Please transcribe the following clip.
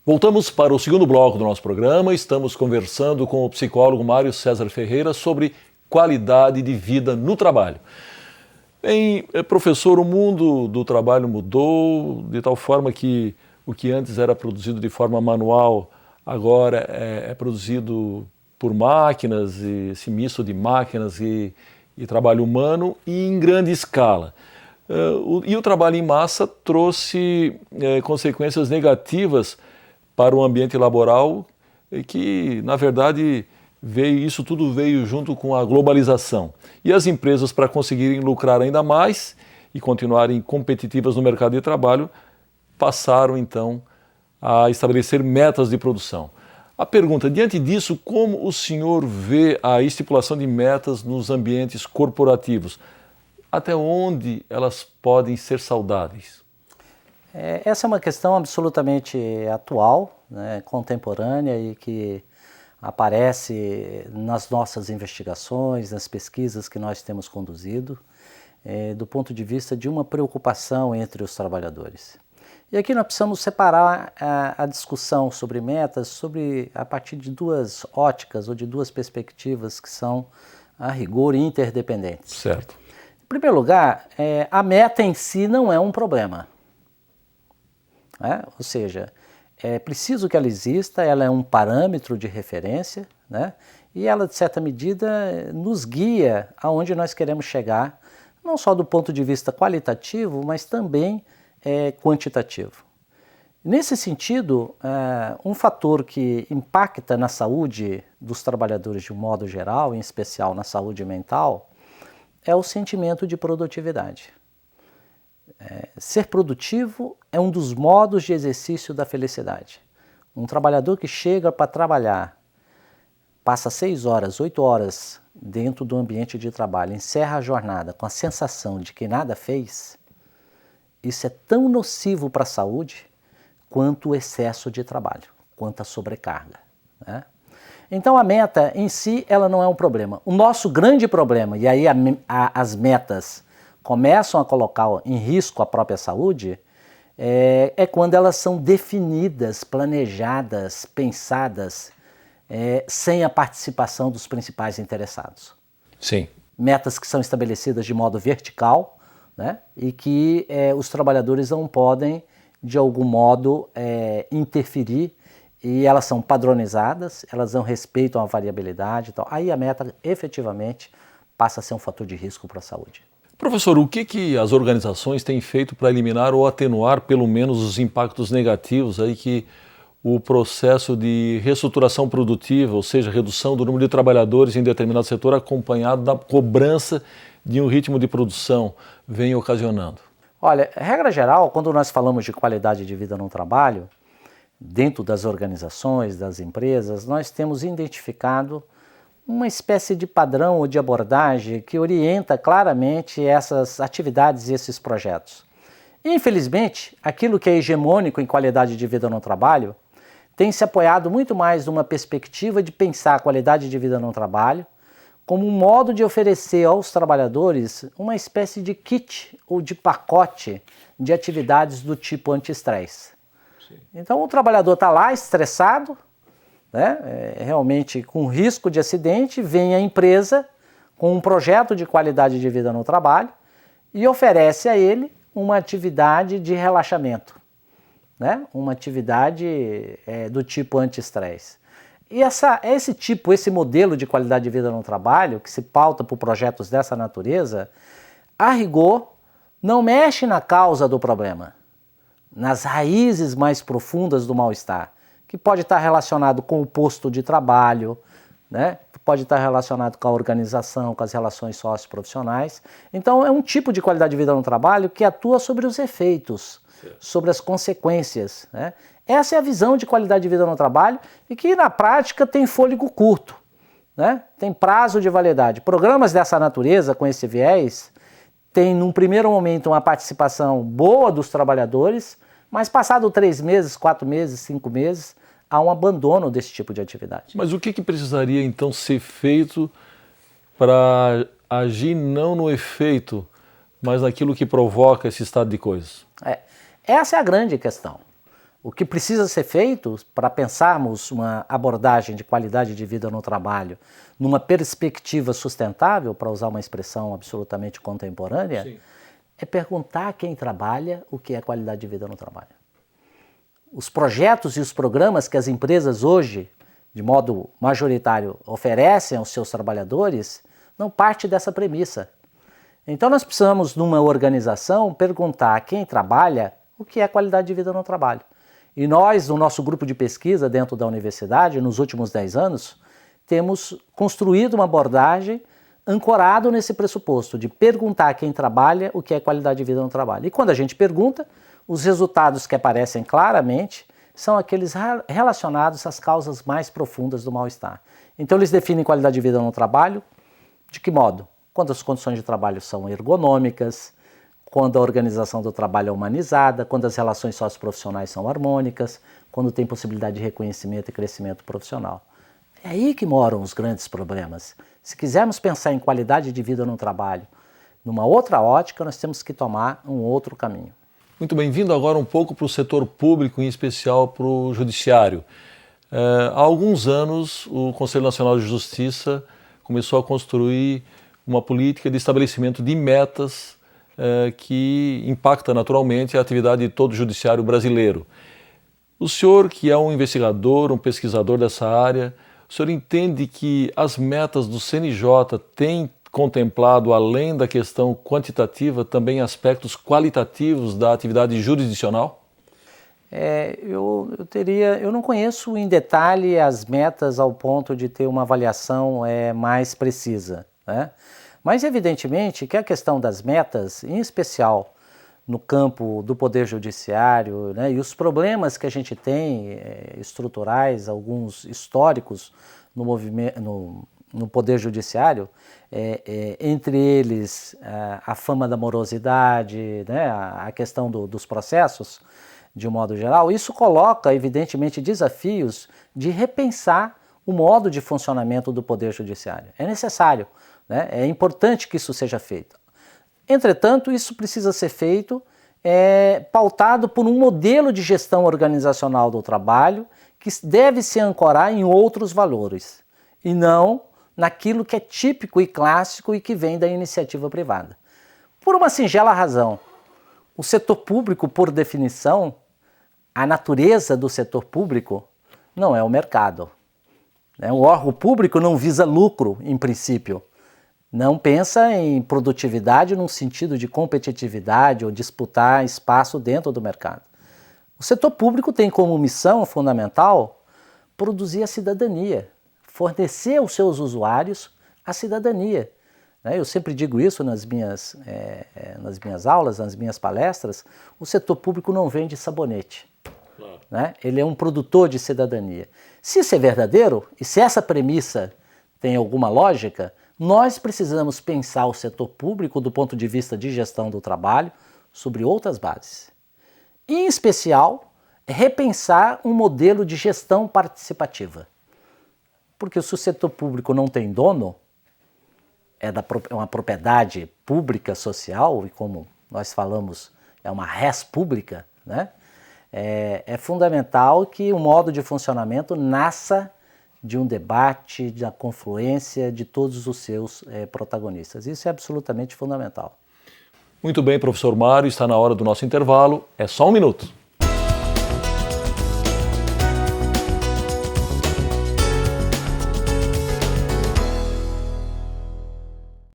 Voltamos para o segundo bloco do nosso programa. Estamos conversando com o psicólogo Mário César Ferreira sobre qualidade de vida no trabalho. Bem, professor, o mundo do trabalho mudou de tal forma que o que antes era produzido de forma manual agora é produzido por máquinas, e esse misto de máquinas e trabalho humano e em grande escala. E o trabalho em massa trouxe consequências negativas para o ambiente laboral, que, na verdade, isso tudo veio junto com a globalização. E as empresas, para conseguirem lucrar ainda mais e continuarem competitivas no mercado de trabalho, passaram, então, a estabelecer metas de produção. A pergunta, diante disso, como o senhor vê a estipulação de metas nos ambientes corporativos? Até onde elas podem ser saudáveis? Essa é uma questão absolutamente atual, né, contemporânea e que aparece nas nossas investigações, nas pesquisas que nós temos conduzido, do ponto de vista de uma preocupação entre os trabalhadores. E aqui nós precisamos separar a discussão sobre metas a partir de duas óticas ou de duas perspectivas que são, a rigor, interdependentes. Certo. Em primeiro lugar, a meta em si não é um problema. Ou seja, é preciso que ela exista, ela é um parâmetro de referência, né? E ela, de certa medida, nos guia aonde nós queremos chegar, não só do ponto de vista qualitativo, mas também quantitativo. Nesse sentido, um fator que impacta na saúde dos trabalhadores de um modo geral, em especial na saúde mental, é o sentimento de produtividade. Ser produtivo é um dos modos de exercício da felicidade. Um trabalhador que chega para trabalhar, passa 6 horas, 8 horas dentro do ambiente de trabalho, encerra a jornada com a sensação de que nada fez, isso é tão nocivo para a saúde quanto o excesso de trabalho, quanto a sobrecarga, né? Então a meta em si, ela não é um problema. O nosso grande problema, e aí as metas começam a colocar em risco a própria saúde, é quando elas são definidas, planejadas, pensadas, sem a participação dos principais interessados. Sim. Metas que são estabelecidas de modo vertical, né, e que os trabalhadores não podem, de algum modo, interferir, e elas são padronizadas, elas não respeitam a variabilidade. Então, aí a meta efetivamente passa a ser um fator de risco para a saúde. Professor, o que as organizações têm feito para eliminar ou atenuar pelo menos os impactos negativos aí que o processo de reestruturação produtiva, ou seja, redução do número de trabalhadores em determinado setor acompanhado da cobrança de um ritmo de produção, vem ocasionando? Olha, regra geral, quando nós falamos de qualidade de vida no trabalho, dentro das organizações, das empresas, nós temos identificado uma espécie de padrão ou de abordagem que orienta claramente essas atividades e esses projetos. Infelizmente, aquilo que é hegemônico em qualidade de vida no trabalho tem se apoiado muito mais numa perspectiva de pensar a qualidade de vida no trabalho como um modo de oferecer aos trabalhadores uma espécie de kit ou de pacote de atividades do tipo anti-estresse. Então o trabalhador está lá estressado, né, realmente com risco de acidente, vem a empresa com um projeto de qualidade de vida no trabalho e oferece a ele uma atividade de relaxamento, né, uma atividade do tipo anti-estresse. E esse modelo de qualidade de vida no trabalho, que se pauta por projetos dessa natureza, a rigor, não mexe na causa do problema, nas raízes mais profundas do mal-estar, que pode estar relacionado com o posto de trabalho, né? Pode estar relacionado com a organização, com as relações socioprofissionais. Então é um tipo de qualidade de vida no trabalho que atua sobre os efeitos, sobre as consequências, né? Essa é a visão de qualidade de vida no trabalho e que na prática tem fôlego curto, né? Tem prazo de validade. Programas dessa natureza, com esse viés, tem num primeiro momento uma participação boa dos trabalhadores, mas passado 3 meses, 4 meses, 5 meses, há um abandono desse tipo de atividade. Mas o que precisaria então ser feito para agir não no efeito, mas naquilo que provoca esse estado de coisas? Essa é a grande questão. O que precisa ser feito para pensarmos uma abordagem de qualidade de vida no trabalho numa perspectiva sustentável, para usar uma expressão absolutamente contemporânea, sim, é perguntar a quem trabalha o que é qualidade de vida no trabalho. Os projetos e os programas que as empresas hoje, de modo majoritário, oferecem aos seus trabalhadores, não parte dessa premissa. Então nós precisamos, numa organização, perguntar a quem trabalha o que é qualidade de vida no trabalho. E nós, no nosso grupo de pesquisa dentro da universidade, nos últimos 10 anos, temos construído uma abordagem ancorado nesse pressuposto de perguntar a quem trabalha o que é qualidade de vida no trabalho. E quando a gente pergunta, os resultados que aparecem claramente são aqueles relacionados às causas mais profundas do mal-estar. Então eles definem qualidade de vida no trabalho de que modo? Quando as condições de trabalho são ergonômicas, quando a organização do trabalho é humanizada, quando as relações socioprofissionais são harmônicas, quando tem possibilidade de reconhecimento e crescimento profissional. É aí que moram os grandes problemas. Se quisermos pensar em qualidade de vida no trabalho, numa outra ótica, nós temos que tomar um outro caminho. Muito bem, vindo agora um pouco para o setor público, em especial para o judiciário. Há alguns anos, o Conselho Nacional de Justiça começou a construir uma política de estabelecimento de metas que impacta naturalmente a atividade de todo o judiciário brasileiro. O senhor, que é um investigador, um pesquisador dessa área, o senhor entende que as metas do CNJ têm contemplado, além da questão quantitativa, também aspectos qualitativos da atividade jurisdicional? Eu não conheço em detalhe as metas ao ponto de ter uma avaliação mais precisa, né? Mas evidentemente que a questão das metas, em especial no campo do Poder Judiciário, né, e os problemas que a gente tem estruturais, alguns históricos no Poder Judiciário, entre eles a fama da morosidade, né, a questão dos processos, de um modo geral, isso coloca, evidentemente, desafios de repensar o modo de funcionamento do Poder Judiciário. É necessário, né, é importante que isso seja feito. Entretanto, isso precisa ser feito pautado por um modelo de gestão organizacional do trabalho que deve se ancorar em outros valores e não naquilo que é típico e clássico e que vem da iniciativa privada. Por uma singela razão, o setor público, por definição, a natureza do setor público não é o mercado. O órgão público não visa lucro, em princípio. Não pensa em produtividade num sentido de competitividade ou disputar espaço dentro do mercado. O setor público tem como missão fundamental produzir a cidadania, fornecer aos seus usuários a cidadania. Eu sempre digo isso nas minhas aulas, nas minhas palestras, o setor público não vende sabonete. Claro. Ele é um produtor de cidadania. Se isso é verdadeiro, e se essa premissa tem alguma lógica, nós precisamos pensar o setor público do ponto de vista de gestão do trabalho sobre outras bases. Em especial, repensar um modelo de gestão participativa. Porque se o setor público não tem dono, é uma propriedade pública social, e como nós falamos, é uma res pública, né? É fundamental que o modo de funcionamento nasça de um debate, da confluência de todos os seus protagonistas. Isso é absolutamente fundamental. Muito bem, professor Mário, está na hora do nosso intervalo. É só um minuto.